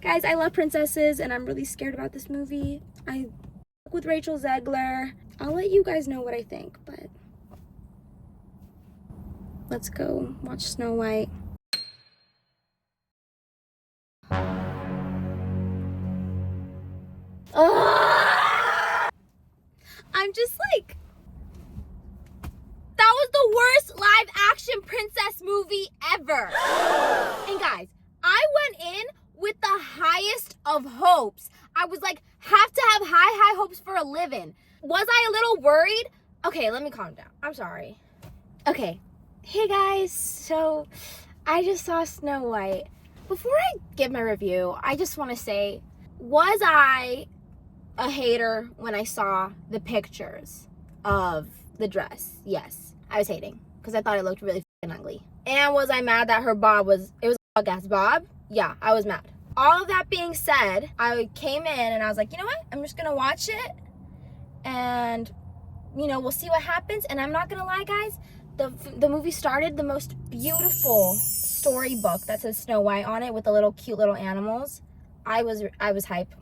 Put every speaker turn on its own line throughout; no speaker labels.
Guys, I love princesses, and I'm really scared about this movie. I with Rachel Zegler. I'll let you guys know what I think, but let's go watch Snow White. I'm just like, that was the worst live action princess movie ever. And guys, I went in with the highest of hopes. I was like, have to have high hopes for a living. Was I a little worried? Okay, let me calm down. I'm sorry. Okay, hey guys, so I just saw Snow White. Before I give my review, I just want to say, was I a hater when I saw the pictures of the dress? Yes, I was hating because I thought it looked really fucking ugly. And was I mad that her bob was a bug-ass bob? Yeah, I was mad. All of that being said, I came in and I was like, you know what? I'm just gonna watch it and, you know, we'll see what happens. And I'm not gonna lie, guys, the movie started, the most beautiful storybook that says Snow White on it with the little cute little animals. I was hype.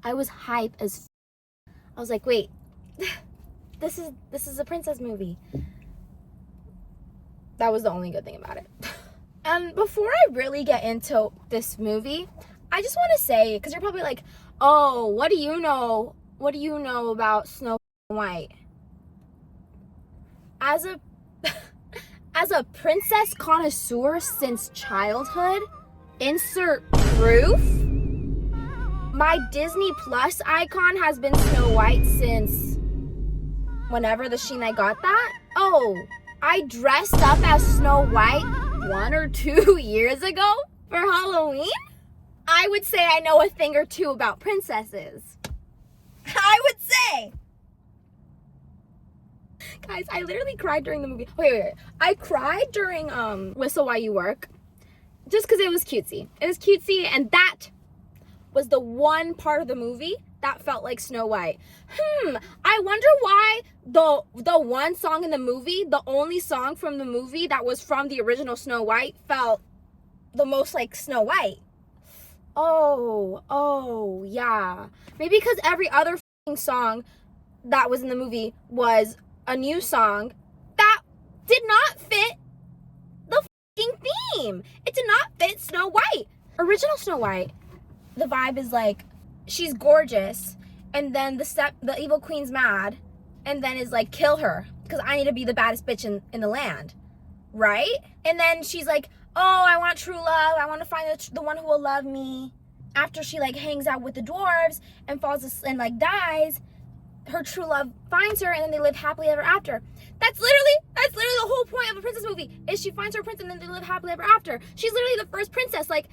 I was hype as I was like, wait, this is a princess movie. That was the only good thing about it. And before I really get into this movie, I just want to say, because you're probably like, oh, what do you know? What do you know about Snow White? As a princess connoisseur since childhood, insert proof, my Disney Plus icon has been Snow White since whenever the Sheen I got that. Oh, I dressed up as Snow White 1 or 2 years ago for Halloween. I would say I know a thing or two about princesses. I would say. Guys, I literally cried during the movie. Wait. I cried during Whistle While You Work just because it was cutesy. It was cutesy, and that was the one part of the movie that felt like Snow White. I wonder why the one song in the movie, the only song from the movie that was from the original Snow White, felt the most like Snow White. Oh, yeah. Maybe because every other song that was in the movie was a new song that did not fit the theme. It did not fit Snow White. Original Snow White, the vibe is like, she's gorgeous, and then the evil queen's mad, and then is like, kill her, because I need to be the baddest bitch in the land, right? And then she's like, oh, I want true love, I want to find the one who will love me. After she like hangs out with the dwarves and falls asleep and like dies, her true love finds her, and then they live happily ever after. That's literally the whole point of a princess movie, is she finds her prince and then they live happily ever after. She's literally the first princess. Like,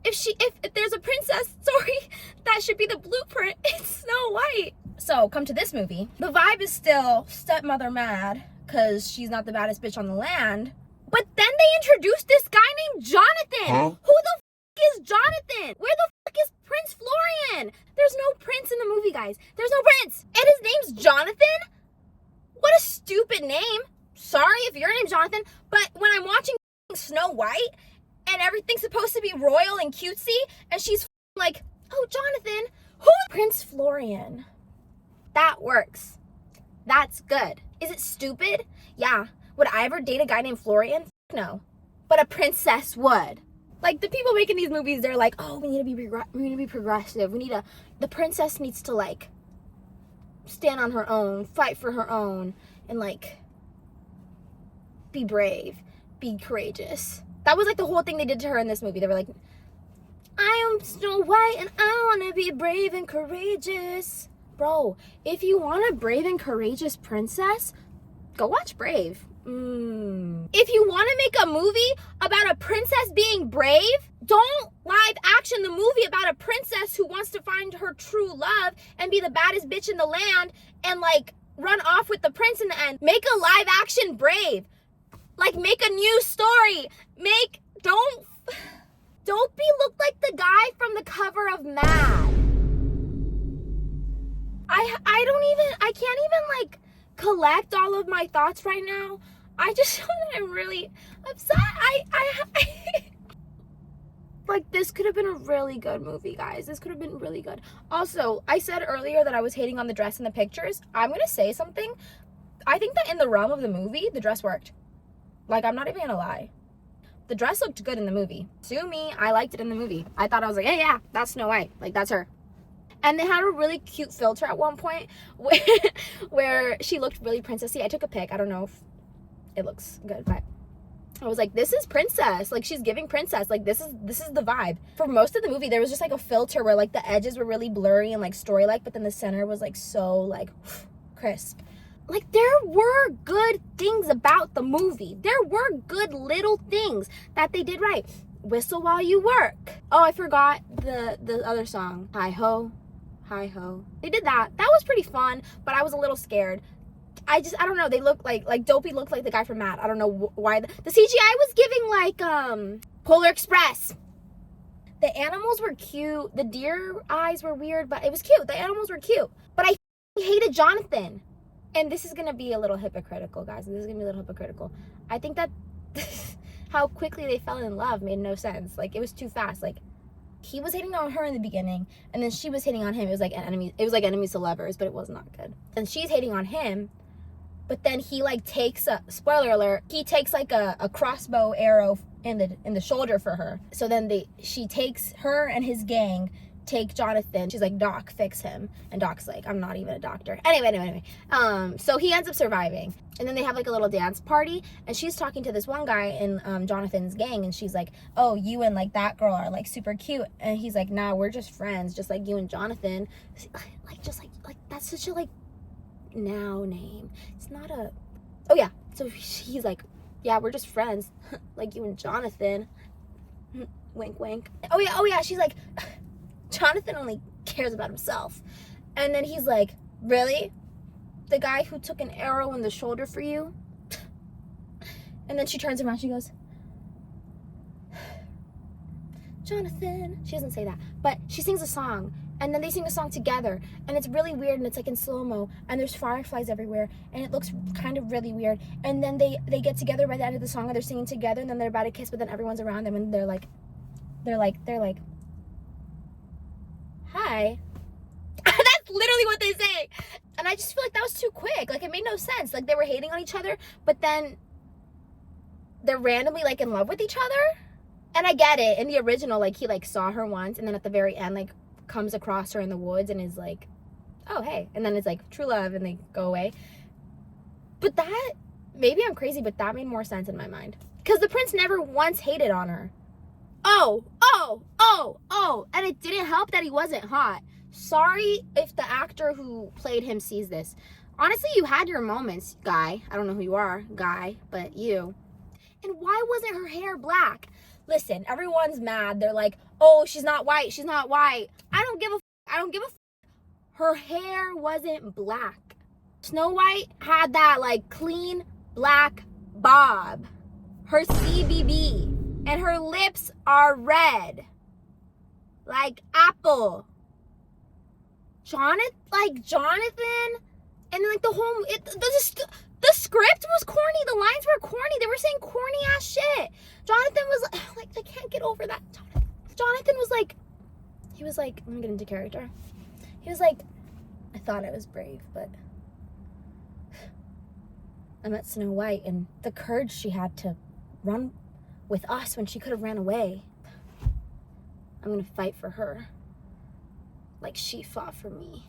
if there's a princess story that should be the blueprint, it's Snow White. So come to this movie, the vibe is still stepmother mad because she's not the baddest bitch on the land. But then they introduced this guy named Jonathan.
Huh?
Who the is Jonathan? Where the is Prince Florian? There's no prince in the movie, guys. There's no prince, and his name's Jonathan. What a stupid name. Sorry if your name's Jonathan, but when I'm watching Snow White and everything's supposed to be royal and cutesy, and she's like, oh, Jonathan, who? Prince Florian. That works. That's good. Is it stupid? Yeah. Would I ever date a guy named Florian? No. But a princess would. Like, the people making these movies, they're like, oh, we need to be progressive. The princess needs to, like, stand on her own, fight for her own, and, like, be brave, be courageous. That was, like, the whole thing they did to her in this movie. They were like, I am Snow White, and I want to be brave and courageous. Bro, if you want a brave and courageous princess, go watch Brave. If you want to make a movie about a princess being brave, don't live action the movie about a princess who wants to find her true love and be the baddest bitch in the land and, like, run off with the prince in the end. Make a live action Brave. Like, make a new story. Don't look like the guy from the cover of Mad. I can't even, like, collect all of my thoughts right now. I just know that I'm really upset. like, this could have been a really good movie, guys. This could have been really good. Also, I said earlier that I was hating on the dress in the pictures. I'm gonna say something. I think that in the realm of the movie, the dress worked. Like, I'm not even gonna lie. The dress looked good in the movie. Sue me, I liked it in the movie. I thought, I was like, hey, yeah, that's Snow White. Like, that's her. And they had a really cute filter at one point where she looked really princessy. I took a pic. I don't know if it looks good, but I was like, this is princess. Like, she's giving princess. Like, this is the vibe. For most of the movie, there was just like a filter where like the edges were really blurry and like story-like, but then the center was like so like crisp. Like, there were good things about the movie. There were good little things that they did right. Whistle while you work. Oh, I forgot the other song. Hi ho. Hi ho. They did that. That was pretty fun, but I was a little scared. I don't know. They look like Dopey looked like the guy from Mad. I don't know why. The CGI was giving like Polar Express. The animals were cute. The deer eyes were weird, but it was cute. The animals were cute. But I hated Jonathan. And this is going to be a little hypocritical, guys. This is going to be a little hypocritical. I think that how quickly they fell in love made no sense. Like, it was too fast. Like, he was hitting on her in the beginning, and then she was hitting on him. It was like enemies to lovers, but it was not good. And she's hating on him, but then he like takes a, spoiler alert, he takes like a crossbow arrow in the shoulder for her. So then she takes her and his gang take Jonathan. She's like, Doc, fix him. And Doc's like, I'm not even a doctor. Anyway. So he ends up surviving. And then they have like a little dance party, and she's talking to this one guy in Jonathan's gang, and she's like, oh, you and like that girl are like super cute. And he's like, nah, we're just friends, just like you and Jonathan. Like, just like that's such a like now name. It's not a, oh yeah. So he's like, yeah, we're just friends, like you and Jonathan. Wink, wink. Oh yeah. She's like, Jonathan only cares about himself. And then he's like, really? The guy who took an arrow in the shoulder for you? And then she turns around, she goes, Jonathan. She doesn't say that, but she sings a song, and then they sing a song together, and it's really weird, and it's like in slow-mo, and there's fireflies everywhere, and it looks kind of really weird. And then they get together by the end of the song, and they're singing together, and then they're about to kiss, but then everyone's around them, and they're like hi. That's literally what they say. And I just feel like that was too quick. Like, it made no sense. Like, they were hating on each other, but then they're randomly like in love with each other. And I get it. In the original, like, he like saw her once, and then at the very end, like, comes across her in the woods and is like, oh, hey. And then it's like true love, and they go away. But that, maybe I'm crazy, but that made more sense in my mind. Because the prince never once hated on her. Oh, and it didn't help that he wasn't hot. Sorry if the actor who played him sees this. Honestly, you had your moments, guy. I don't know who you are, guy, but you. And why wasn't her hair black? Listen, everyone's mad. They're like, oh, she's not white. I don't give a Her hair wasn't black. Snow White had that like clean black bob. Her CBB. And her lips are red. Like apple. Jonathan, and then like the whole, the script was corny. The lines were corny. They were saying corny ass shit. Jonathan was like, I can't get over that. Jonathan was like, he was like, let me get into character. He was like, I thought I was brave, but I met Snow White, and the courage she had to run with us when she could have ran away. I'm gonna fight for her like she fought for me.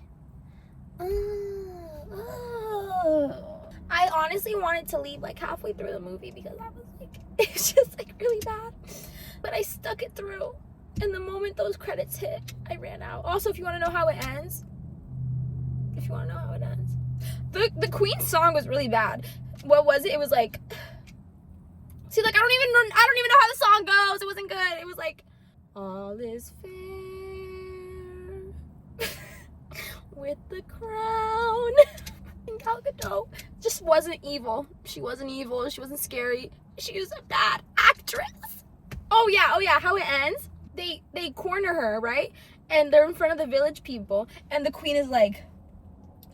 I honestly wanted to leave like halfway through the movie because I was like, it's just like really bad. But I stuck it through. And the moment those credits hit, I ran out. Also, if you want to know how it ends, the Queen's song was really bad. What was it? It was like, see, like I don't even know how the song goes. It wasn't good. It was like, all is fair with the crown. And Gal Gadot just wasn't evil. She wasn't evil. She wasn't scary. She was a bad actress. Oh yeah. How it ends? They corner her, right? And they're in front of the village people, and the queen is like,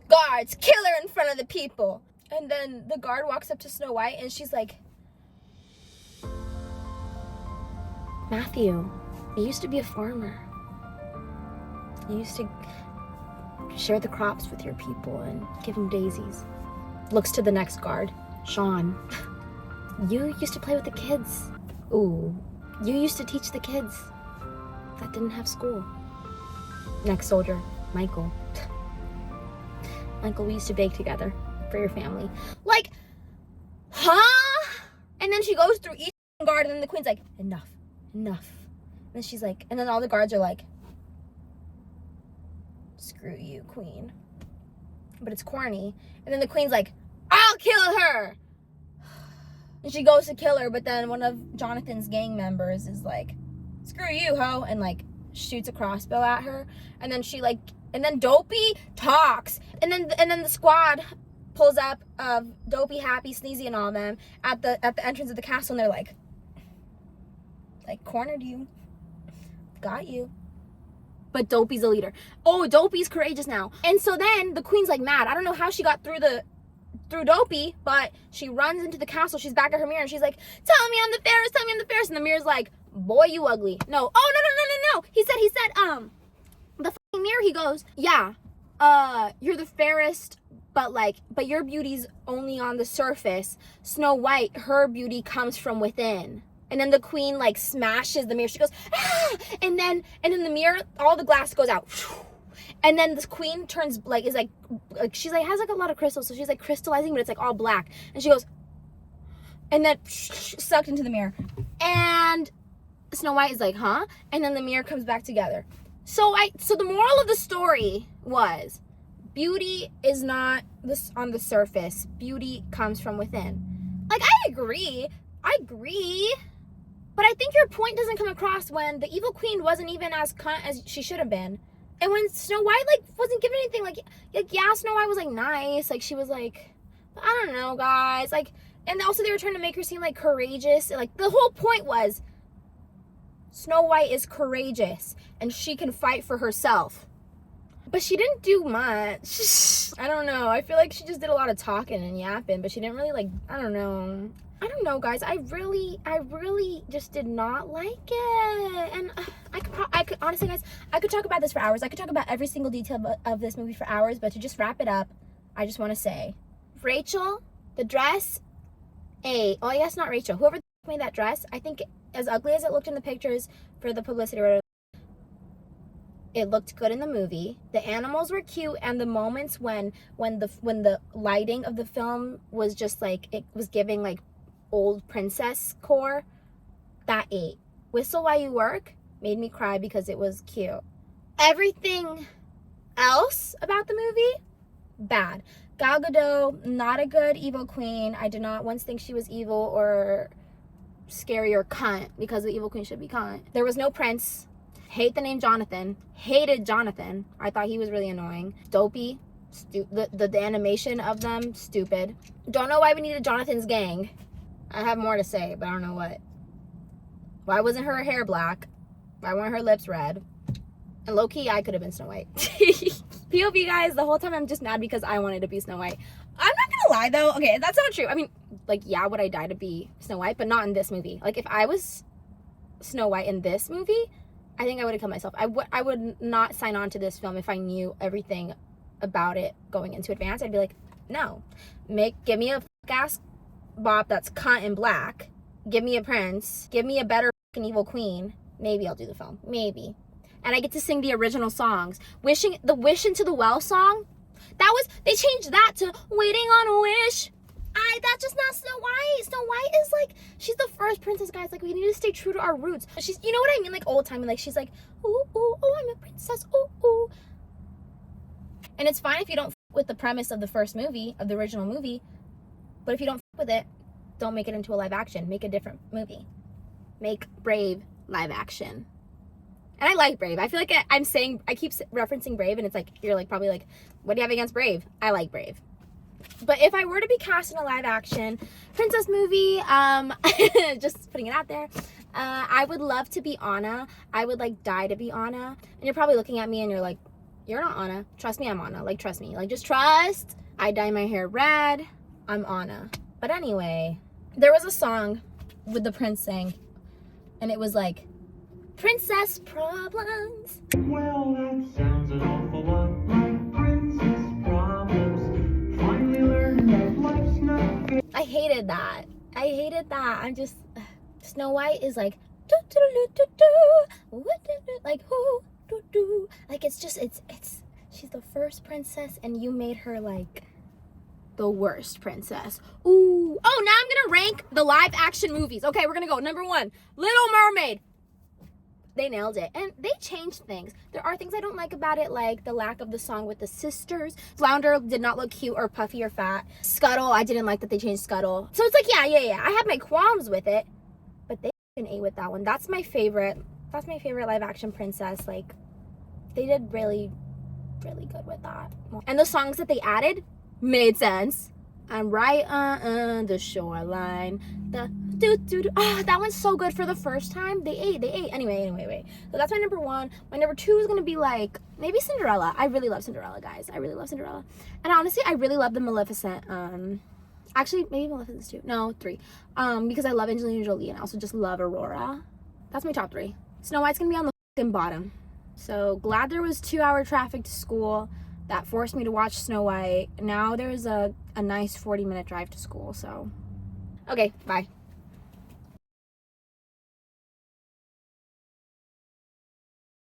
guards, kill her in front of the people. And then the guard walks up to Snow White, and she's like, Matthew, You used to be a farmer. You used to share the crops with your people and give them daisies. Looks to the next guard. Sean. You used to play with the kids. Ooh. You used to teach the kids that didn't have school. Next soldier. Michael. Michael, we used to bake together for your family. Like, huh? And then she goes through each guard, and then the queen's like, enough. And then she's like, and then all the guards are like, screw you, queen. But it's corny. And then the queen's like, I'll kill her. And she goes to kill her, but then one of Jonathan's gang members is like, screw you, ho, and like shoots a crossbow at her. And then she like, and then Dopey talks. And then the squad pulls up of Dopey, Happy, Sneezy, and all of them at the entrance of the castle, and they're like, cornered you. Got you. But Dopey's a leader. Oh, Dopey's courageous now. And so then the queen's like mad. I don't know how she got through Dopey, but she runs into the castle. She's back at her mirror, and she's like, tell me I'm the fairest, tell me I'm the fairest. And the mirror's like, boy, you ugly. No. Oh, no. He said, the fucking mirror, he goes, yeah, you're the fairest, but your beauty's only on the surface. Snow White, her beauty comes from within. And then the queen like smashes the mirror. She goes, ah! And then the mirror, all the glass goes out. And then this queen turns she's like has like a lot of crystals, so she's like crystallizing, but it's like all black. And she goes, and then sucked into the mirror. And Snow White is like, huh? And then the mirror comes back together. So the moral of the story was, beauty is not this on the surface. Beauty comes from within. Like, I agree. But I think your point doesn't come across when the evil queen wasn't even as cunt as she should have been. And when Snow White, like, wasn't given anything, like, yeah, Snow White was, like, nice. Like, she was, like, I don't know, guys. Like, and also they were trying to make her seem, like, courageous. And, like, the whole point was Snow White is courageous and she can fight for herself. But she didn't do much. I don't know. I feel like she just did a lot of talking and yapping, but she didn't really, like, I don't know, guys. I really just did not like it. And I could honestly, guys, I could talk about this for hours. I could talk about every single detail of this movie for hours, but to just wrap it up, I just want to say, Rachel, the dress, oh, I guess not Rachel. Whoever made that dress, I think as ugly as it looked in the pictures for the publicity, it looked good in the movie. The animals were cute, and the moments when the lighting of the film was just like, it was giving like old princess core, that ate. Whistle While You Work made me cry because it was cute. Everything else about the movie, bad. Gal Gadot, not a good evil queen. I did not once think she was evil or scary or cunt, because the evil queen should be cunt. There was no prince. Hate the name Jonathan. Hated Jonathan. I thought he was really annoying. Dopey. The animation of them, stupid. Don't know why we needed Jonathan's gang. I have more to say, but I don't know what. Why wasn't her hair black? Why weren't her lips red? And low-key, I could have been Snow White. POV, guys, the whole time I'm just mad because I wanted to be Snow White. I'm not gonna lie, though. Okay, that's not true. I mean, like, yeah, would I die to be Snow White? But not in this movie. Like, if I was Snow White in this movie, I think I would have killed myself. I would not sign on to this film if I knew everything about it going into advance. I'd be like, no. Give me a ass bop that's cunt and black. Give me a prince. Give me a better evil queen. Maybe I'll do the film. Maybe. And I get to sing the original songs. Wish Into the Well song. They changed that to Waiting on a Wish. That's just not Snow White. Snow White is like, she's the first princess, guys. Like, we need to stay true to our roots. She's, you know what I mean? Like, old time. Like, she's like, ooh, ooh, oh, I'm a princess. Ooh, ooh. And it's fine if you don't with the premise of the first movie, of the original movie. But if you don't with it, don't make it into a live action. Make a different movie. Make Brave live action. And I like Brave. I feel like I keep referencing Brave, and it's like, you're like, probably like, what do you have against Brave? I like Brave. But if I were to be cast in a live action princess movie, just putting it out there, I would love to be Anna. I would like die to be Anna. And you're probably looking at me and you're like, you're not Anna. Trust me, I'm Anna. Like, trust me. Like, just trust. I dye my hair red. I'm Anna. But anyway, there was a song with the prince sang, and it was like, Princess problems.
Well, that sounds an awful lot like princess problems. Finally learned that life's not fair.
I hated that. I hated that. I'm just Snow White is like do do do do do, like who do do, like it's she's the first princess and you made her like the worst princess. Ooh. Oh, now I'm gonna rank the live action movies. Okay, we're gonna go number 1, Little Mermaid. They nailed it, and they changed things. There are things I don't like about it, like the lack of the song with the sisters. Flounder did not look cute or puffy or fat. Scuttle, I didn't like that they changed Scuttle. So it's like, yeah. I have my qualms with it, but they ate with that one. That's my favorite. That's my favorite live action princess. Like, they did really, really good with that. And the songs that they added made sense. I'm right on the shoreline. The do. Oh, that one's so good for the first time. They ate. Anyway. So that's my number 1. My number 2 is gonna be like maybe Cinderella. I really love Cinderella, guys. I really love Cinderella. And honestly, I really love the Maleficent. Actually, maybe Maleficent's 2. No, 3. Because I love Angelina Jolie and I also just love Aurora. That's my top 3. Snow White's gonna be on the fucking bottom. So glad there was 2-hour traffic to school. That forced me to watch Snow White. Now there's a nice 40-minute drive to school, so. Okay, bye.